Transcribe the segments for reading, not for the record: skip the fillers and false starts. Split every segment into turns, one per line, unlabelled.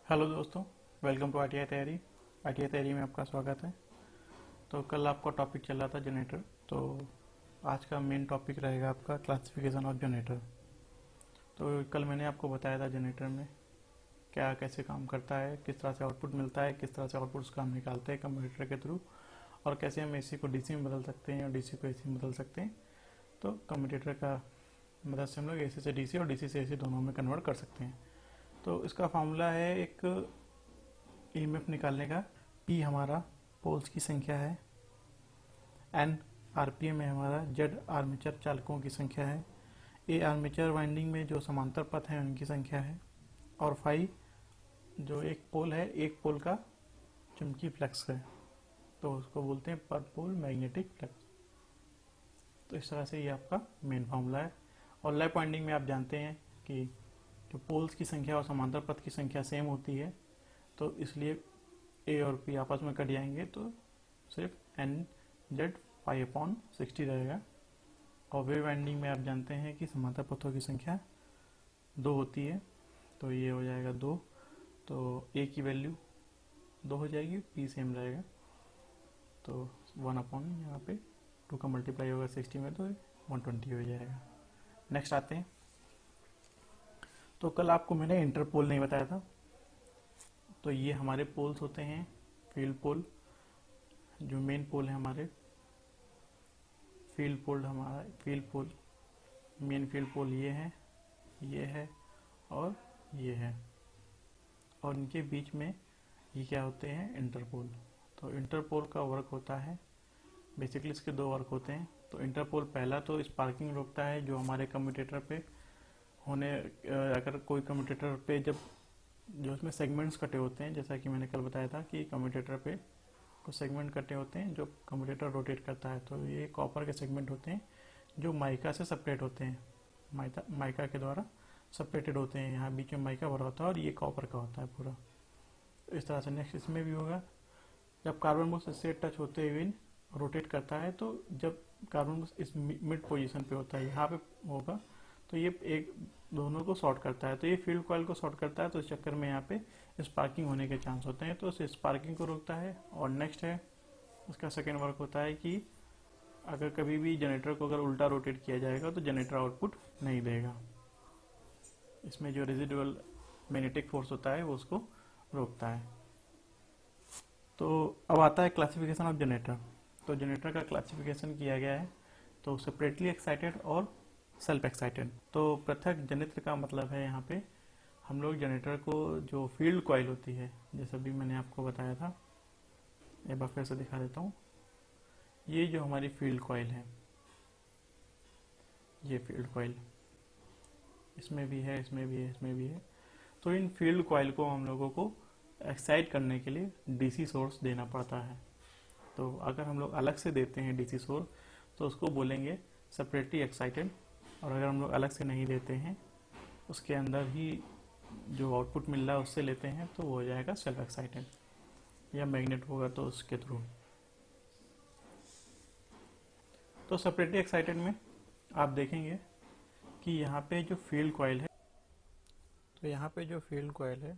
Hello दोस्तों, welcome to ITI तैयारी। ITI तैयारी में आपका स्वागत है। तो कल आपका टॉपिक चल रहा था जनरेटर। तो आज का मेन टॉपिक रहेगा आपका क्लासिफिकेशन ऑफ जनरेटर। तो कल मैंने आपको बताया था जनरेटर में क्या कैसे काम करता है, किस तरह से आउटपुट मिलता है, किस तरह से आउटपुट उसका हम निकालते हैं कंप्यूटर के थ्रू, और कैसे हम एसी को डीसी में बदल सकते हैं और डीसी को एसी में बदल सकते हैं। तो कंप्यूटर का मदद से हम लोग एसी से डीसी और डीसी से एसी दोनों में कन्वर्ट कर सकते हैं। तो इसका फार्मूला है एक ईएमएफ निकालने का। पी हमारा पोल्स की संख्या है, एन आरपीएम है हमारा, जेड आर्मेचर चालकों की संख्या है, ए आर्मेचर वाइंडिंग में जो समांतर पथ हैं उनकी संख्या है, और फाई जो एक पोल है, एक पोल का चुंबकीय फ्लक्स है, तो उसको बोलते हैं पर पोल मैग्नेटिक फ्लक्स। तो इस तरह से ये आपका मेन फार्मूला है। और लैप वाइंडिंग में आप जानते हैं कि जो पोल्स की संख्या और समांतर पथ की संख्या सेम होती है, तो इसलिए ए और पी आपस में कट जाएंगे, तो सिर्फ एन जेड 5/60 रहेगा। और वेव वाइंडिंग में आप जानते हैं कि समांतर पथों की संख्या 2 होती है, तो ये हो जाएगा 2। तो ए की वैल्यू 2 हो जाएगी, पी सेम रहेगा, तो 1/, यहाँ पे 2 का मल्टीप्लाई होगा 60 में, तो 120 हो जाएगा। नेक्स्ट आते हैं। तो कल आपको मैंने इंटरपोल नहीं बताया था। तो ये हमारे पोल्स होते हैं, फील्ड पोल, जो मेन पोल है हमारे। फील्ड पोल मेन फील्ड पोल ये है और ये है, और इनके बीच में ये क्या होते हैं, इंटरपोल। तो इंटरपोल का वर्क होता है, बेसिकली इसके 2 वर्क होते हैं। तो इंटरपोल पहला तो स्पार्किंग रोकता है, जो हमारे कम्यूटेटर पे अगर कोई कम्यूटेटर पे जब जो उसमें सेगमेंट्स कटे होते हैं, जैसा कि मैंने कल बताया था कि कम्यूटेटर पे कुछ सेगमेंट कटे होते हैं जो कम्यूटेटर रोटेट करता है। तो ये कॉपर के सेगमेंट होते हैं जो माइका से सेपरेट होते हैं, माइका के द्वारा सेपरेटेड होते हैं। यहाँ बीच में माइका भरा होता है और ये कॉपर का होता है पूरा। तो इस तरह से नेक्स्ट इसमें भी होगा, जब कार्बन बॉक्स इससे टच होते हुए रोटेट करता है, तो जब कार्बन बॉक्स इस मिड पोजीशन पे होता है, यहाँ पे होगा, तो ये एक दोनों को शॉर्ट करता है, तो ये फील्ड कॉइल को शॉर्ट करता है। तो इस चक्कर में यहाँ पे स्पार्किंग होने के चांस होते हैं, तो इस स्पार्किंग को रोकता है। और नेक्स्ट है उसका सेकेंड वर्क होता है कि अगर कभी भी जनरेटर को अगर उल्टा रोटेट किया जाएगा तो जनरेटर आउटपुट नहीं देगा। इसमें जो रेजिडुअल मैग्नेटिक फोर्स होता है वो उसको रोकता है। तो अब आता है क्लासिफिकेशन ऑफ जनरेटर। तो जनरेटर का क्लासिफिकेशन किया गया है, तो सेपरेटली एक्साइटेड और सेल्फ एक्साइटेड। तो पृथक जनित्र का मतलब है यहाँ पे हम लोग जनरेटर को जो फील्ड कॉइल होती है, जैसा भी मैंने आपको बताया था, एक बार फिर से दिखा देता हूँ। ये जो हमारी फील्ड कॉइल है, ये फील्ड कॉइल इसमें भी है, इसमें भी है, इसमें भी है। तो इन फील्ड कॉइल को हम लोगों को एक्साइट करने के लिए डीसी सोर्स देना पड़ता है। तो अगर हम लोग अलग से देते हैं डीसी सोर्स तो उसको बोलेंगे सेपरेटली एक्साइटेड, और अगर हम लोग अलग से नहीं देते हैं, उसके अंदर ही जो आउटपुट मिल रहा है उससे लेते हैं, तो वो हो जाएगा सेल्फ एक्साइटेड, या मैग्नेट होगा तो उसके थ्रू। तो सेपरेटली एक्साइटेड में आप देखेंगे कि यहाँ पे जो फील्ड कॉइल है, तो यहाँ पे जो फील्ड कॉइल है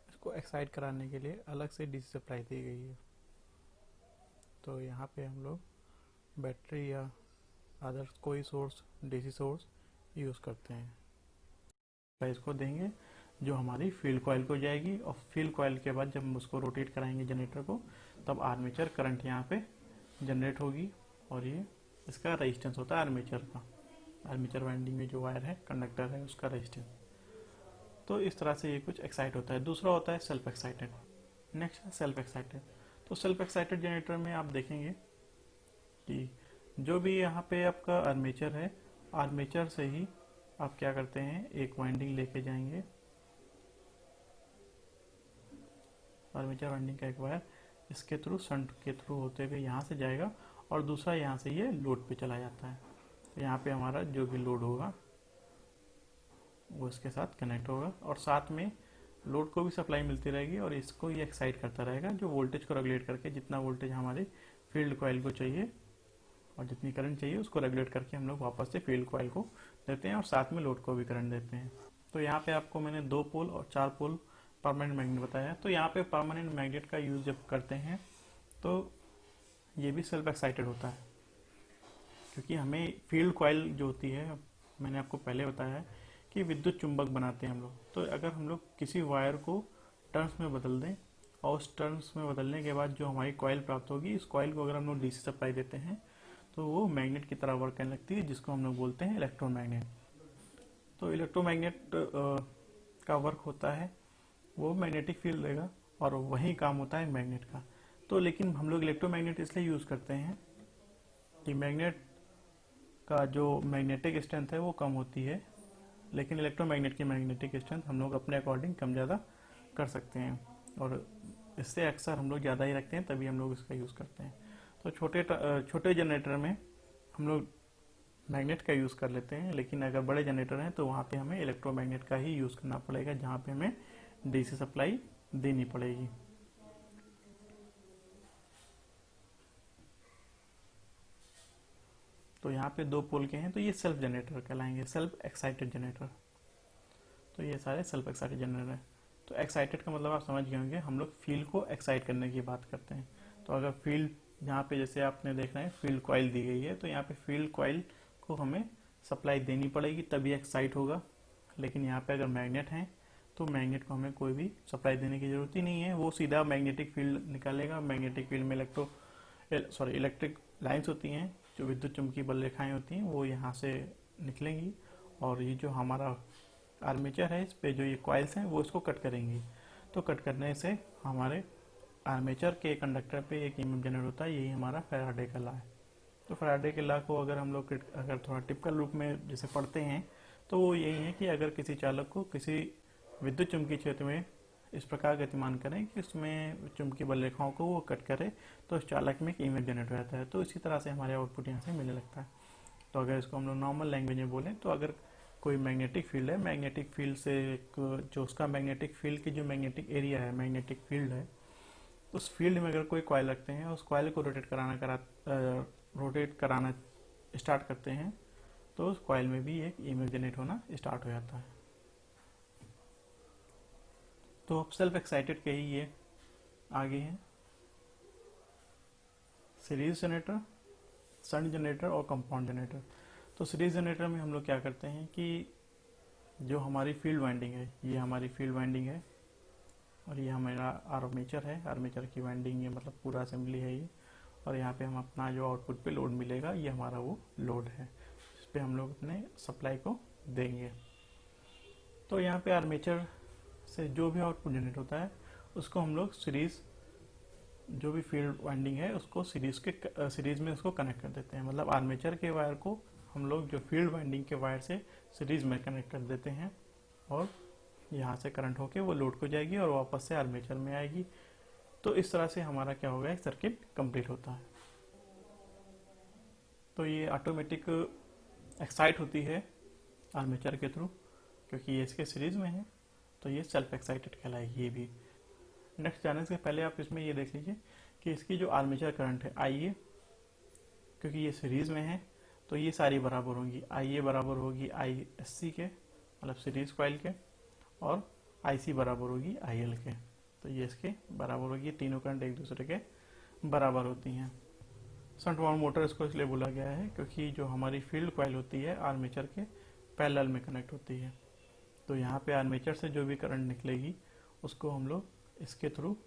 इसको एक्साइट कराने के लिए अलग से डीसी सप्लाई दी गई है। तो यहाँ पे हम लोग बैटरी या अदर कोई सोर्स, डीसी सोर्स यूज़ करते हैं। इसको देंगे जो हमारी फील्ड कॉइल को जाएगी, और फील्ड कॉइल के बाद जब हम उसको रोटेट कराएंगे जनरेटर को, तब आर्मेचर करंट यहाँ पे जनरेट होगी, और ये इसका रेजिस्टेंस होता है आर्मेचर का। आर्मेचर वाइंडिंग में जो वायर है, कंडक्टर है, उसका रेजिस्टेंस। तो इस तरह से ये कुछ एक्साइट होता है। दूसरा होता है सेल्फ एक्साइटेड। नेक्स्ट है सेल्फ एक्साइटेड। तो सेल्फ एक्साइटेड जनरेटर में आप देखेंगे कि जो भी यहाँ पे आपका आर्मेचर है, आर्मेचर से ही आप क्या करते हैं, एक वाइंडिंग लेके जाएंगे, आर्मेचर वाइंडिंग का एक वायर इसके थ्रू, शंट के थ्रू होते हुए यहाँ से जाएगा, और दूसरा यहाँ से ये लोड पे चला जाता है। तो यहाँ पे हमारा जो भी लोड होगा वो इसके साथ कनेक्ट होगा, और साथ में लोड को भी सप्लाई मिलती रहेगी, और इसको ये एक्साइट करता रहेगा, जो वोल्टेज को रेगुलेट करके जितना वोल्टेज हमारे फील्ड कॉइल को चाहिए और जितनी करंट चाहिए उसको रेगुलेट करके हम लोग वापस से फील्ड कॉइल को देते हैं, और साथ में लोड को भी करंट देते हैं। तो यहाँ पे आपको मैंने 2 पोल और 4 पोल परमानेंट मैग्नेट बताया। तो यहाँ पे परमानेंट मैग्नेट का यूज़ जब करते हैं तो ये भी सेल्फ एक्साइटेड होता है, क्योंकि हमें फील्ड कॉइल जो होती है, मैंने आपको पहले बताया है कि विद्युत चुंबक बनाते हैं हम लोग। तो अगर हम लोग किसी वायर को टर्न्स में बदल दें और उस टर्न्स में बदलने के बाद जो हमारी कॉइल प्राप्त होगी, इस कॉइल को अगर हम लोग डीसी सप्लाई देते हैं तो वो मैग्नेट की तरह वर्क करने लगती है, जिसको हम लोग बोलते हैं इलेक्ट्रोमैग्नेट। तो इलेक्ट्रोमैग्नेट का वर्क होता है, वो मैग्नेटिक फील्ड देगा और वही काम होता है मैग्नेट का। तो लेकिन हम लोग इलेक्ट्रोमैग्नेट इसलिए यूज़ करते हैं कि मैग्नेट का जो मैग्नेटिक स्ट्रेंथ है वो कम होती है, लेकिन इलेक्ट्रोमैग्नेट की मैग्नेटिक स्ट्रेंथ हम लोग अपने अकॉर्डिंग कम ज़्यादा कर सकते हैं, और इससे अक्सर हम लोग ज़्यादा ही रखते हैं, तभी हम लोग इसका यूज़ करते हैं। तो छोटे जनरेटर में हम लोग मैग्नेट का यूज़ कर लेते हैं, लेकिन अगर बड़े जनरेटर हैं तो वहाँ पे हमें इलेक्ट्रोमैग्नेट का ही यूज़ करना पड़ेगा, जहाँ पे हमें डीसी सप्लाई देनी पड़ेगी। तो यहाँ पे 2 पोल के हैं, तो ये सेल्फ जनरेटर कहलाएंगे, सेल्फ एक्साइटेड जनरेटर। तो ये सारे सेल्फ एक्साइटेड जनरेटर हैं। तो एक्साइटेड का मतलब आप समझ गए होंगे, हम लोग फील्ड को एक्साइट करने की बात करते हैं। तो अगर फील्ड यहाँ पे जैसे आपने देख रहे हैं फील्ड कॉइल दी गई है, तो यहाँ पे फील्ड कॉइल को हमें सप्लाई देनी पड़ेगी तभी एक्साइट होगा। लेकिन यहाँ पे अगर मैग्नेट है तो मैग्नेट को हमें कोई भी सप्लाई देने की जरूरत ही नहीं है, वो सीधा मैग्नेटिक फील्ड निकालेगा। मैग्नेटिक फील्ड में इलेक्ट्रिक लाइन्स होती हैं, जो विद्युत चुम्बकीय बल रेखाएं होती हैं, वो यहाँ से निकलेंगी और ये जो हमारा आर्मेचर है, इस पे जो ये कॉइल्स हैं वो इसको कट करेंगी। तो कट करने से हमारे आर्मेचर के कंडक्टर पे एक ईएमएफ जनरेट होता है, यही हमारा फैराडे का लॉ है। तो फैराडे के लॉ को अगर हम लोग अगर थोड़ा टिपिकल रूप में जैसे पढ़ते हैं तो वो यही है कि अगर किसी चालक को किसी विद्युत चुम्बकीय क्षेत्र में इस प्रकार गतिमान करें कि उसमें चुम्बकीय बल रेखाओं को वो कट करे, तो उस चालक में एक ईएमएफ जनरेट हो जाता है। तो इसी तरह से हमारे आउटपुट यहाँ से मिलने लगता है। तो अगर इसको हम लोग नॉर्मल लैंग्वेज में बोलें तो अगर कोई मैग्नेटिक फील्ड है, मैग्नेटिक फील्ड से जो उसका मैग्नेटिक फील्ड की जो मैग्नेटिक एरिया है, मैग्नेटिक फील्ड है, उस फील्ड में अगर कोई कॉइल रखते हैं, उस कॉइल को रोटेट कराना स्टार्ट करते हैं, तो उस कॉइल में भी एक ईएमएफ जनरेट होना स्टार्ट हो जाता है। तो अब सेल्फ एक्साइटेड के ही ये आगे हैं सीरीज जनरेटर, शंट जनरेटर और कंपाउंड जनरेटर। तो सीरीज जनरेटर में हम लोग क्या करते हैं कि जो हमारी फील्ड वाइंडिंग है, ये हमारी फील्ड वाइंडिंग है और ये हमारा आर्मेचर है, आर्मेचर की वाइंडिंग, ये मतलब पूरा असेंबली है ये। और यहाँ पे हम अपना जो आउटपुट पे लोड मिलेगा, ये हमारा वो लोड है, इस पे हम लोग अपने सप्लाई को देंगे। तो यहाँ पे आर्मेचर से जो भी आउटपुट जनरेट होता है उसको हम लोग सीरीज, जो भी फील्ड वाइंडिंग है उसको सीरीज में उसको कनेक्ट कर देते हैं। मतलब आर्मेचर के वायर को हम लोग जो फील्ड वाइंडिंग के वायर से सीरीज में कनेक्ट कर देते हैं और यहाँ से करंट होके वो लोड को जाएगी और वापस से आर्मेचर में आएगी। तो इस तरह से हमारा क्या होगा, एक सर्किट कंप्लीट होता है। तो ये ऑटोमेटिक एक्साइट होती है आर्मेचर के थ्रू, क्योंकि ये इसके सीरीज में है, तो ये सेल्फ एक्साइटेड कहलाएगी। ये भी नेक्स्ट जाने से पहले आप इसमें ये देख लीजिए कि इसकी जो आर्मेचर करंट है आई ए, क्योंकि ये सीरीज में है तो ये सारी बराबर होंगी। आई ए बराबर होगी आई एस सी के, मतलब सीरीज कॉइल के, और आई सी बराबर होगी आई एल के। तो ये इसके बराबर होगी, तीनों करंट एक दूसरे के बराबर होती हैं। शंट वाउंड मोटर इसको इसलिए बोला गया है क्योंकि जो हमारी फील्ड कॉइल होती है आर्मेचर के पैरेलल में कनेक्ट होती है। तो यहाँ पे आर्मेचर से जो भी करंट निकलेगी उसको हम लोग इसके थ्रू,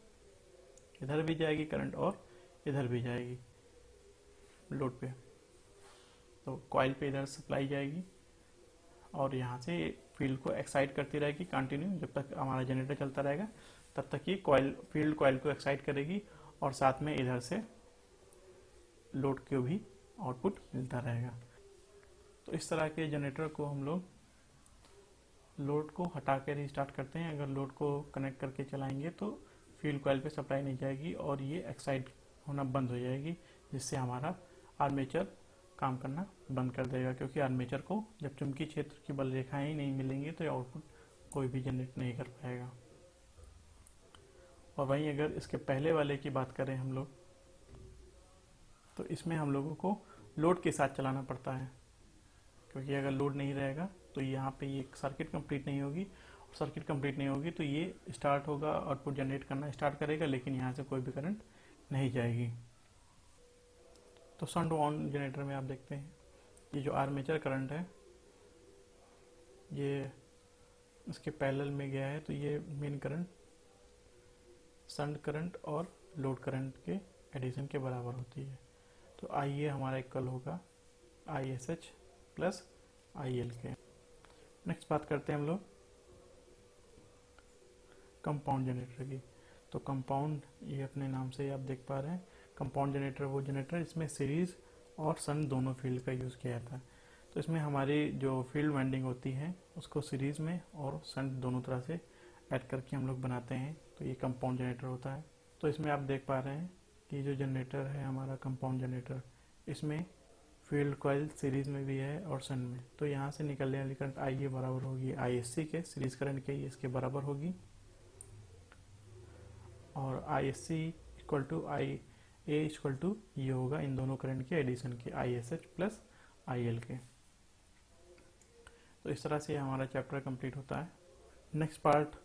इधर भी जाएगी करंट और इधर भी जाएगी लोड पे। तो कॉइल पे इधर सप्लाई जाएगी और यहाँ से फील्ड को एक्साइट करती रहेगी कंटिन्यू, जब तक हमारा जनरेटर चलता रहेगा तब तक ये फील्ड कॉइल को एक्साइट करेगी और साथ में इधर से लोड को भी आउटपुट मिलता रहेगा। तो इस तरह के जनरेटर को हम लोग लोड को हटा कर रिस्टार्ट करते हैं। अगर लोड को कनेक्ट करके चलाएंगे तो फील्ड कॉइल पे सप्लाई नहीं जाएगी और ये एक्साइट होना बंद हो जाएगी, जिससे हमारा आर्मेचर काम करना बंद कर देगा। क्योंकि आर्मेचर को जब चुंबकीय क्षेत्र की बल रेखाएं ही नहीं मिलेंगी तो आउटपुट कोई भी जनरेट नहीं कर पाएगा। और वहीं अगर इसके पहले वाले की बात करें हम लोग, तो इसमें हम लोगों को लोड के साथ चलाना पड़ता है, क्योंकि अगर लोड नहीं रहेगा तो यहाँ पे ये सर्किट कंप्लीट नहीं होगी। सर्किट कंप्लीट नहीं होगी तो ये स्टार्ट होगा, आउटपुट जनरेट करना स्टार्ट करेगा, लेकिन यहाँ से कोई भी करंट नहीं जाएगी। तो शन ऑन जनरेटर में आप देखते हैं ये जो आर्मेचर करंट है ये इसके पैरेलल में गया है, तो ये मेन करंट शंट करंट और लोड करंट के एडिशन के बराबर होती है। तो IA हमारा इक्वल होगा ISH प्लस IL के। नेक्स्ट बात करते हैं हम लोग कंपाउंड जनरेटर की। तो कंपाउंड, ये अपने नाम से आप देख पा रहे हैं, कंपाउंड जनरेटर वो जनरेटर इसमें सीरीज और शंट दोनों फील्ड का यूज़ किया जाता है। तो इसमें हमारी जो फील्ड वाइंडिंग होती है उसको सीरीज में और शंट दोनों तरह से ऐड करके हम लोग बनाते हैं, तो ये कंपाउंड जनरेटर होता है। तो इसमें आप देख पा रहे हैं कि जो जनरेटर है हमारा कंपाउंड जनरेटर, इसमें फील्ड कॉइल सीरीज में भी है और शंट में। तो यहाँ से निकलने वाली करंट IA बराबर होगी ISC के, सीरीज करंट के ये इसके बराबर होगी, और ISC equal to IA equal to ये होगा इन दोनों करंट के एडिशन के, ISH प्लस IL के। तो इस तरह से हमारा चैप्टर कंप्लीट होता है। नेक्स्ट पार्ट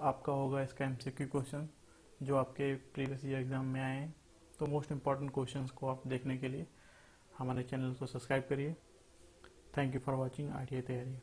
आपका होगा इसका MCQ क्वेश्चन जो आपके प्रीवियस ईयर एग्जाम में आए हैं। तो मोस्ट इम्पॉर्टेंट क्वेश्चंस को आप देखने के लिए हमारे चैनल को सब्सक्राइब करिए। Thank you for watching ITA तैयारी।